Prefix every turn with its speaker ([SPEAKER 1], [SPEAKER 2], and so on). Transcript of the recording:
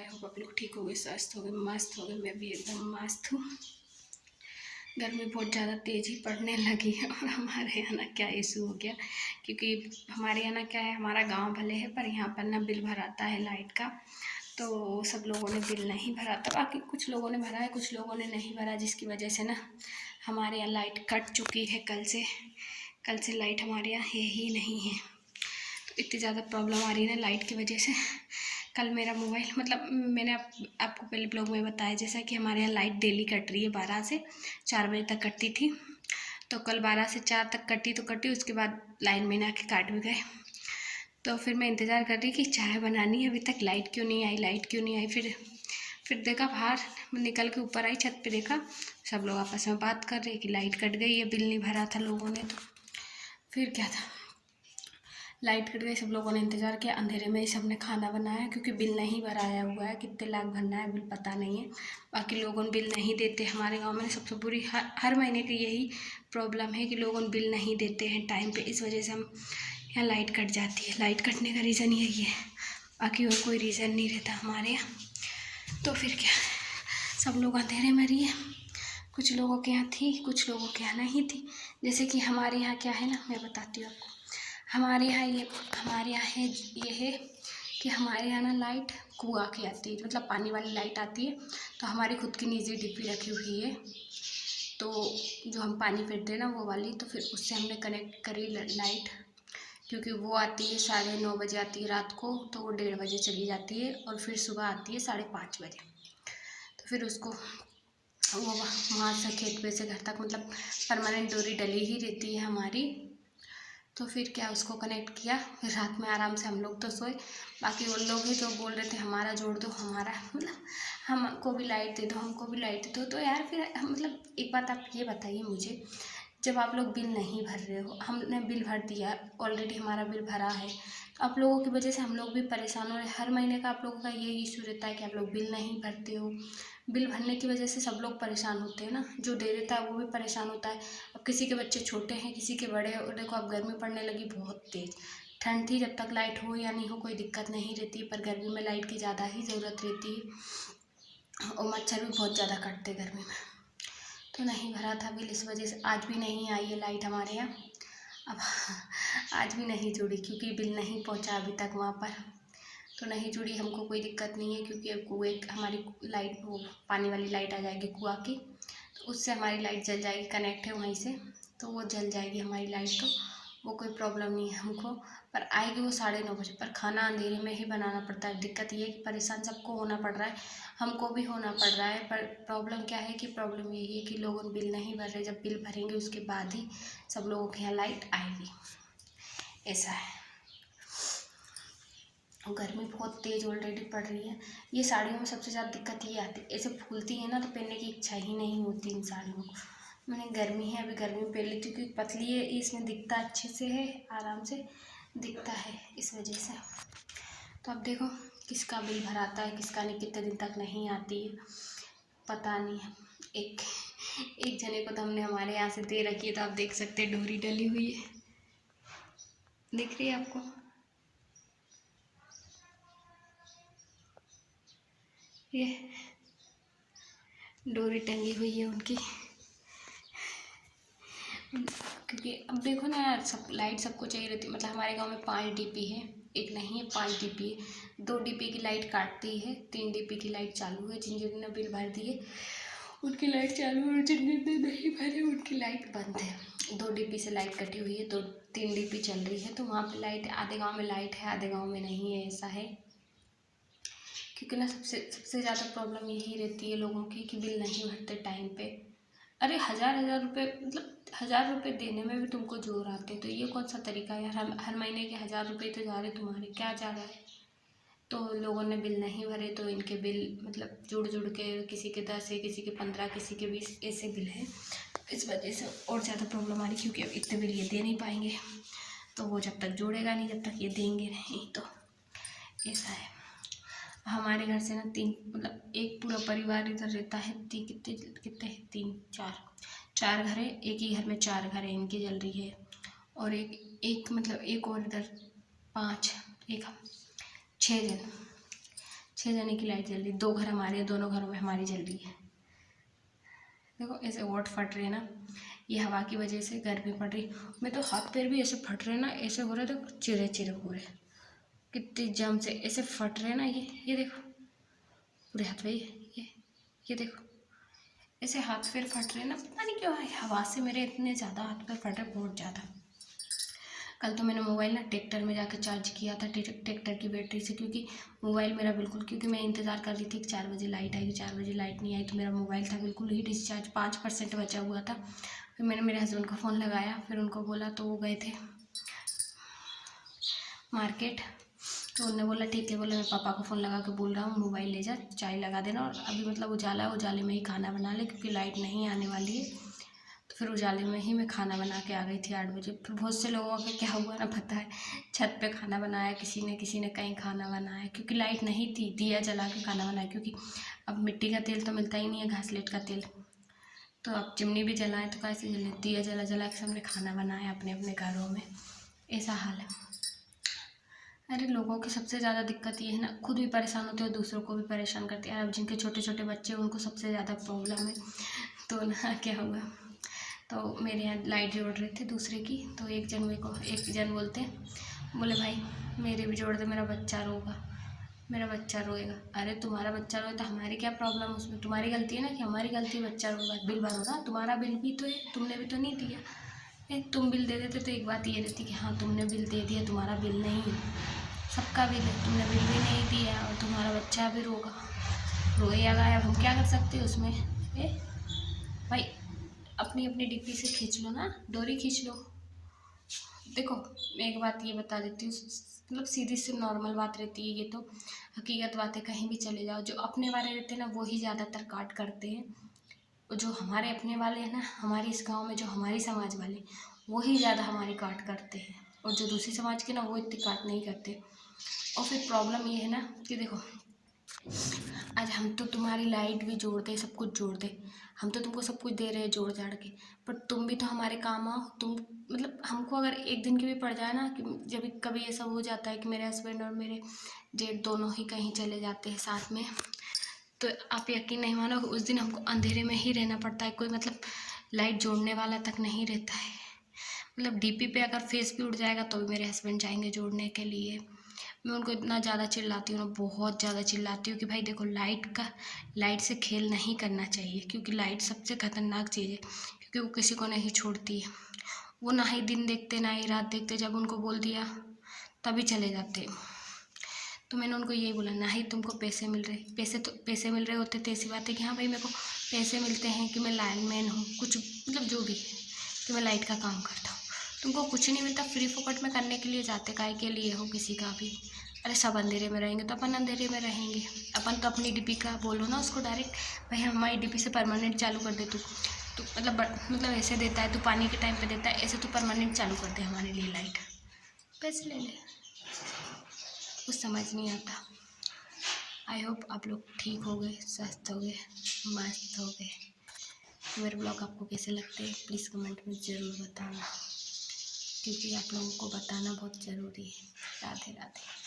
[SPEAKER 1] I hope आप लोग ठीक हो गए, स्वस्थ हो गए, मस्त हो गए। मैं भी एकदम मस्त हूँ। गर्मी बहुत ज़्यादा तेज़ ही पड़ने लगी है और हमारे यहाँ ना क्या इशू हो गया, क्योंकि हमारे यहाँ ना क्या है, हमारा गांव भले है पर यहाँ पर ना बिल भर आता है लाइट का। तो सब लोगों ने बिल नहीं भरा था, बाकी कुछ लोगों ने भरा है, कुछ लोगों ने नहीं भरा, जिसकी वजह से ना हमारे यहाँ लाइट कट चुकी है। कल से लाइट हमारे यहाँ है ही नहीं है। तो इतनी ज़्यादा प्रॉब्लम आ रही है ना लाइट की वजह से। कल मेरा मोबाइल मतलब मैंने आपको पहले ब्लॉग में बताया जैसा कि हमारे यहाँ लाइट डेली कट रही है, 12 से 4 बजे तक कटती थी। तो कल 12 से 4 तक कटी, उसके बाद लाइन में ना के काट भी गए। तो फिर मैं इंतज़ार कर रही कि चाय बनानी है, अभी तक लाइट क्यों नहीं आई। फिर देखा बाहर निकल के ऊपर आई छत पे, देखा सब लोग आपस में बात कर रहे कि लाइट कट गई है, बिल नहीं भरा था लोगों ने। तो फिर क्या था, लाइट कट गई, सब लोगों ने इंतज़ार किया, अंधेरे में ही सबने खाना बनाया, क्योंकि बिल नहीं भराया हुआ है। कितने लाख भरना है बिल पता नहीं है। बाकी लोगों बिल नहीं देते। हमारे गांव में सबसे बुरी हर महीने की यही प्रॉब्लम है कि लोगों बिल नहीं देते हैं टाइम पे। इस वजह से हम यहाँ लाइट कट जाती है। लाइट कटने का रीज़न यही है, बाकी और कोई रीज़न नहीं रहता हमारे यहाँ। तो फिर क्या, सब लोग अंधेरे में रहिए। कुछ लोगों के यहाँ थी, कुछ लोगों के यहाँ नहीं थी। जैसे कि हमारे यहाँ क्या है ना, मैं बताती हूँ आपको। हमारे यहाँ है ये है कि हमारे यहाँ ना लाइट कुआँ की आती है, मतलब पानी वाली लाइट आती है। तो हमारी खुद की निजी डिब्बी रखी हुई है, तो जो हम पानी पीते हैं ना वो वाली, तो फिर उससे हमने कनेक्ट करी लाइट, क्योंकि वो आती है 9:30 बजे आती है रात को, तो वो 1:30 बजे चली जाती है, और फिर सुबह आती है 5:30 बजे। तो फिर उसको वो वहाँ से खेत पे से घर तक मतलब परमानेंट डोरी डली ही रहती है हमारी। तो फिर क्या, उसको कनेक्ट किया, फिर रात में आराम से हम लोग तो सोए। बाकी वो लोग ही तो बोल रहे थे हमारा जोड़ दो, हमारा मतलब हमको भी लाइट दे दो, हमको भी लाइट दे दो। तो यार फिर मतलब एक बात आप ये बताइए मुझे, जब आप लोग बिल नहीं भर रहे हो, हमने बिल भर दिया ऑलरेडी, हमारा बिल भरा है, तो आप लोगों की वजह से हम लोग भी परेशान हो रहे हैं। हर महीने का आप लोगों का ये इशू रहता है कि आप लोग बिल नहीं भरते हो। बिल भरने की वजह से सब लोग परेशान होते हैं ना, जो दे देता है वो भी परेशान होता है। अब किसी के बच्चे छोटे हैं, किसी के बड़े हैं, और देखो अब गर्मी पड़ने लगी बहुत तेज़। ठंड थी, जब तक लाइट हो या नहीं हो कोई दिक्कत नहीं रहती, पर गर्मी में लाइट की ज़्यादा ही ज़रूरत रहती है, और मच्छर भी बहुत ज़्यादा काटते गर्मी में। तो नहीं भरा था बिल, इस वजह से आज भी नहीं आई है लाइट हमारे यहाँ। अब आज भी नहीं जुड़ी, क्योंकि बिल नहीं पहुँचा अभी तक वहाँ पर। तो नहीं जुड़ी, हमको कोई दिक्कत नहीं है, क्योंकि अब कुएँ हमारी लाइट, वो पानी वाली लाइट आ जाएगी कुआँ की, तो उससे हमारी लाइट जल जाएगी, कनेक्ट है वहीं से, तो वो जल जाएगी हमारी लाइट। तो वो कोई प्रॉब्लम नहीं है हमको, पर आएगी वो 9:30 बजे। पर खाना अंधेरे में ही बनाना पड़ता है। दिक्कत ये है कि परेशान सबको होना पड़ रहा है, हमको भी होना पड़ रहा है। पर प्रॉब्लम क्या है कि प्रॉब्लम यही है कि लोग बिल नहीं भर रहे। जब बिल भरेंगे उसके बाद ही सब लोगों के यहाँ लाइट आएगी, ऐसा है। गर्मी बहुत तेज़ ऑलरेडी पड़ रही है। ये साड़ियों में सबसे ज़्यादा दिक्कत ये आती है, ऐसे फूलती है ना तो पहनने की इच्छा ही नहीं होती इन साड़ियों को। मैंने गर्मी है, अभी गर्मी में पहन लेती हूँ, क्योंकि पतली है, इसमें दिखता अच्छे से है, आराम से दिखता है, इस वजह से। तो अब देखो किसका बिल भराता है, किसका नहीं, कितने दिन तक नहीं आती है पता नहीं है। एक जने को तो हमने हमारे यहाँ से दे रखी है, तो आप देख सकते हैं डोरी डली हुई है, दिख रही है आपको? ये डोरी टंगी हुई है उनकी, क्योंकि अब देखो ना यार, सब लाइट सबको चाहिए रहती है। मतलब हमारे गांव में 5 डीपी है, एक नहीं है 5 डीपी है। 2 डीपी की लाइट काटती है, 3 डीपी की लाइट चालू है। जिन जिन ने बिल भर दिए उनकी लाइट चालू है, और जिन जिन ने नहीं भरे उनकी लाइट बंद है। 2 डीपी से लाइट कटी हुई है, 3 डीपी चल रही है। तो वहाँ पर लाइट, आधे गाँव में लाइट है, आधे गाँव में नहीं है, ऐसा है। क्योंकि ना सबसे ज़्यादा प्रॉब्लम यही रहती है लोगों की कि बिल नहीं भरते टाइम पे। अरे 1000 रुपये, मतलब 1000 रुपये देने में भी तुमको जोर आते, तो ये कौन सा तरीका है यार? हर महीने के 1000 रुपये तो जा रहे तुम्हारे, क्या जा रहा है? तो लोगों ने बिल नहीं भरे, तो इनके बिल मतलब जुड़ जुड़ के किसी के 10 है, किसी के 15, किसी के 20 ऐसे बिल है। इस वजह से और ज़्यादा प्रॉब्लम आ रही, क्योंकि अब इतने बिल ये दे नहीं पाएंगे, तो वो जब तक जोड़ेगा नहीं, जब तक ये देंगे नहीं, तो ऐसा है। हमारे घर से ना 3, मतलब एक पूरा परिवार इधर रहता है। कितने कितने 3 4 घर है, एक ही घर में 4 घर है, इनकी जल रही है। और एक मतलब एक और इधर 5, एक 6 जन 6 जने की लाइट जल रही है, 2 घर हमारे हैं, दोनों घरों में हमारी जल रही है। देखो ऐसे ओट फट रहे हैं ना, ये हवा की वजह से गर्मी पड़ रही। मैं तो हाथ पैर भी ऐसे फट रहे हैं ना, ऐसे हो रहे देखो चिरे चिरे पूरे, कितने जम से ऐसे फट रहे हैं ना। ये देखो पूरे हाथ पे ये देखो ऐसे हाथ पैर फट रहे हैं ना, पता नहीं क्यों है, हवा से मेरे इतने ज़्यादा हाथ पैर फट रहे, बहुत ज़्यादा। कल तो मैंने मोबाइल ना ट्रैक्टर में जाकर चार्ज किया था, ट्रैक्टर की बैटरी से, क्योंकि मोबाइल मेरा बिल्कुल, क्योंकि मैं इंतज़ार कर रही थी कि 4 बजे लाइट आएगी, 4 बजे लाइट नहीं आई तो मेरा मोबाइल था बिल्कुल ही डिस्चार्ज, 5% बचा हुआ था। फिर मैंने मेरे हस्बैंड को फ़ोन लगाया, फिर उनको बोला तो वो गए थे मार्केट, तो उन्होंने बोला ठीक है, बोले मैं पापा को फ़ोन लगा के बोल रहा हूँ मोबाइल ले जा, चाय लगा देना, और अभी मतलब उजाले में ही खाना बना ले, क्योंकि लाइट नहीं आने वाली है। तो फिर उजाले में ही मैं खाना बना के आ गई थी 8 बजे। फिर बहुत से लोगों का क्या हुआ ना पता है, छत पे खाना बनाया, किसी ने कहीं खाना बनाया, क्योंकि लाइट नहीं थी, दिया जला के खाना बनाया, क्योंकि अब मिट्टी का तेल तो मिलता ही नहीं है, घासलेट का तेल, तो अब चिमनी भी जलाएं तो कैसे जले, दिया जला जला के सबने खाना बनाया अपने अपने घरों में, ऐसा हाल है। अरे लोगों की सबसे ज़्यादा दिक्कत ये है ना, खुद भी परेशान होते हैं और दूसरों को भी परेशान करते हैं। अब जिनके छोटे छोटे बच्चे हैं उनको सबसे ज़्यादा प्रॉब्लम है। तो ना क्या हुआ, तो मेरे यहाँ लाइट जोड़ रहे थे दूसरे की, तो एक जन बोलते, बोले भाई मेरे भी जोड़ दे, मेरा बच्चा रोएगा। अरे तुम्हारा बच्चा रोए तो हमारी क्या प्रॉब्लम उसमें, तुम्हारी गलती है ना कि हमारी गलती, बच्चा रोएगा, बिल भरो ना, तुम्हारा बिल भी तो है, तुमने भी तो नहीं दिया। तुम बिल दे देते तो एक बात ये रहती कि हाँ तुमने बिल दे दिया, तुम्हारा बिल नहीं है, सबका बिल है, तुमने बिल भी नहीं दिया और तुम्हारा बच्चा भी रोएगा, अब हम क्या कर सकते हैं उसमें। भाई अपनी अपनी डिब्बी से खींच लो ना, डोरी खींच लो। देखो मैं एक बात ये बता देती हूँ, मतलब सीधी सी नॉर्मल बात रहती है, ये तो हकीकत बात है, कहीं भी चले जाओ, जो अपने वाले रहते हैं ना वो ही ज़्यादातर काट करते हैं, और जो हमारे अपने वाले हैं ना, हमारे इस गांव में जो हमारी समाज वाले, वो ही ज़्यादा हमारी काट करते हैं, और जो दूसरी समाज के ना वो इतनी काट नहीं करते। और फिर प्रॉब्लम ये है ना कि देखो आज हम तो तुम्हारी लाइट भी जोड़ दे, सब कुछ जोड़ दे, हम तो तुमको सब कुछ दे रहे हैं जोड़ जाड़ के, पर तुम भी तो हमारे काम आओ। तुम मतलब हमको अगर एक दिन की भी पड़ जाए ना, कि जब कभी ऐसा हो जाता है कि मेरे हस्बैंड और मेरे जेठ दोनों ही कहीं चले जाते हैं साथ में, तो आप यकीन नहीं मानो उस दिन हमको अंधेरे में ही रहना पड़ता है, कोई मतलब लाइट जोड़ने वाला तक नहीं रहता है। मतलब डीपी पे अगर फेस भी उड़ जाएगा तो भी मेरे हस्बैंड जाएंगे जोड़ने के लिए। मैं उनको इतना ज़्यादा चिल्लाती हूँ ना, बहुत ज़्यादा चिल्लाती हूँ कि भाई देखो लाइट से खेल नहीं करना चाहिए, क्योंकि लाइट सबसे खतरनाक चीज़ है, क्योंकि वो किसी को नहीं छोड़ती है। वो ना ही दिन देखते ना ही रात देखते, जब उनको बोल दिया तभी चले जाते। तो मैंने उनको यही बोला, ना ही तुमको पैसे मिल रहे, पैसे मिल रहे होते तो ऐसी बात है कि हाँ भाई मेरे को पैसे मिलते हैं कि मैं लाइनमैन हूँ, कुछ मतलब जो भी है कि मैं लाइट का काम करता हूँ, तुमको कुछ नहीं मिलता, फ्री फोकट में करने के लिए जाते, काय के लिए हो किसी का भी। अरे सब अंधेरे में रहेंगे तो अपन अंधेरे में रहेंगे, अपन तो अपनी डीपी का बोलो ना उसको डायरेक्ट, भाई हमारी डीपी से परमानेंट चालू कर दे तू, तो मतलब ऐसे देता है, तू पानी के टाइम पे देता है, ऐसे तू परमानेंट चालू कर दे हमारे लिए लाइट, पैसे ले ले। कुछ समझ नहीं आता। आई होप आप लोग ठीक हो गए, स्वस्थ हो गए, मस्त हो गए। मेरे ब्लॉग आपको कैसे लगते हैं प्लीज़ कमेंट में ज़रूर बताना, क्योंकि आप लोगों को बताना बहुत ज़रूरी है। राधे राधे।